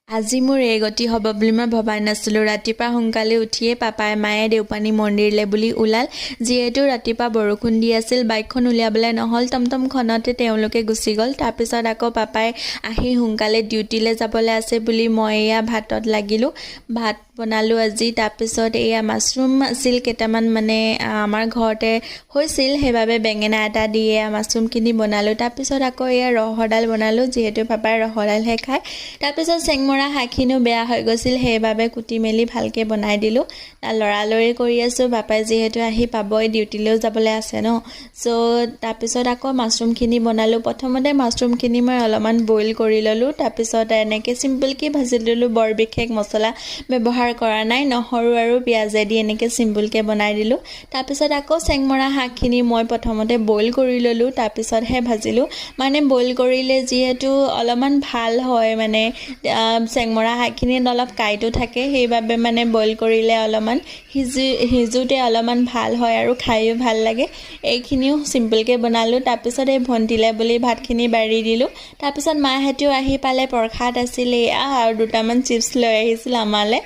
আজি মোৰ এই গতি হ'ব বুলি মই ভবাই নাছিলোঁ। ৰাতিপুৱা সোনকালে উঠিয়ে পাপাই মায়ে দেওপানী মন্দিৰলৈ বুলি ওলাল। যিহেতু ৰাতিপুৱা বৰষুণ দি আছিল, বাইকখন উলিয়াবলৈ নহ'ল, টমটমখনতে তেওঁলোকে গুচি গ'ল। তাৰপিছত আকৌ পাপাই আহি সোনকালে ডিউটিলৈ যাবলৈ আছে বুলি মই এয়া ভাতত লাগিলোঁ। ভাত বনালোঁ আজি। তাৰপিছত এয়া মাছৰুম আছিল কেইটামান, মানে আমাৰ ঘৰতে হৈছিল, সেইবাবে বেঙেনা এটা দি এয়া মাছৰুমখিনি বনালোঁ। তাৰপিছত আকৌ এয়া ৰহৰডাল বনালোঁ, যিহেতু পাপাই ৰহৰডালহে খায়। তাৰপিছত চেংমৰা শাকখিনিও বেয়া হৈ গৈছিল, সেইবাবে কুটি মেলি ভালকৈ বনাই দিলোঁ। লৰালৰি কৰি আছোঁ, পাপাই যিহেতু আহি পাবই, ডিউটিলৈও যাবলৈ আছে ন। তাৰপিছত আকৌ মাছৰুমখিনি বনালোঁ। প্ৰথমতে মাছৰুমখিনি মই অলপমান বইল কৰি ল'লোঁ। তাৰপিছত এনেকৈ চিম্পলকৈ ভাজি দিলোঁ, বৰ বিশেষ মছলা ব্যৱহাৰ কৰা নাই, নহৰু আৰু পিঁয়াজেদি এনেকৈ চিম্পলকৈ বনাই দিলোঁ। তাৰপিছত আকৌ চেংমৰা শাকখিনি মই প্ৰথমতে বইল কৰি ল'লোঁ, তাৰপিছতহে ভাজিলোঁ। মানে বইল কৰিলে যিহেতু অলপমান ভাল হয়, মানে চেংমৰা শাকখিনিত অলপ কাঁইটো থাকে, সেইবাবে মানে বইল কৰিলে অলপমান সিজোতে অলপমান ভাল হয় আৰু খায়ো ভাল লাগে। এইখিনিও চিম্পলকৈ বনালোঁ। তাৰপিছত এই ভণ্টিলে বুলি ভাতখিনি বাঢ়ি দিলোঁ। তাৰপিছত মাহঁতেও আহি পালে, প্ৰসাদ আছিলে আৰু দুটামান চিপছ লৈ আহিছিল আমালৈ।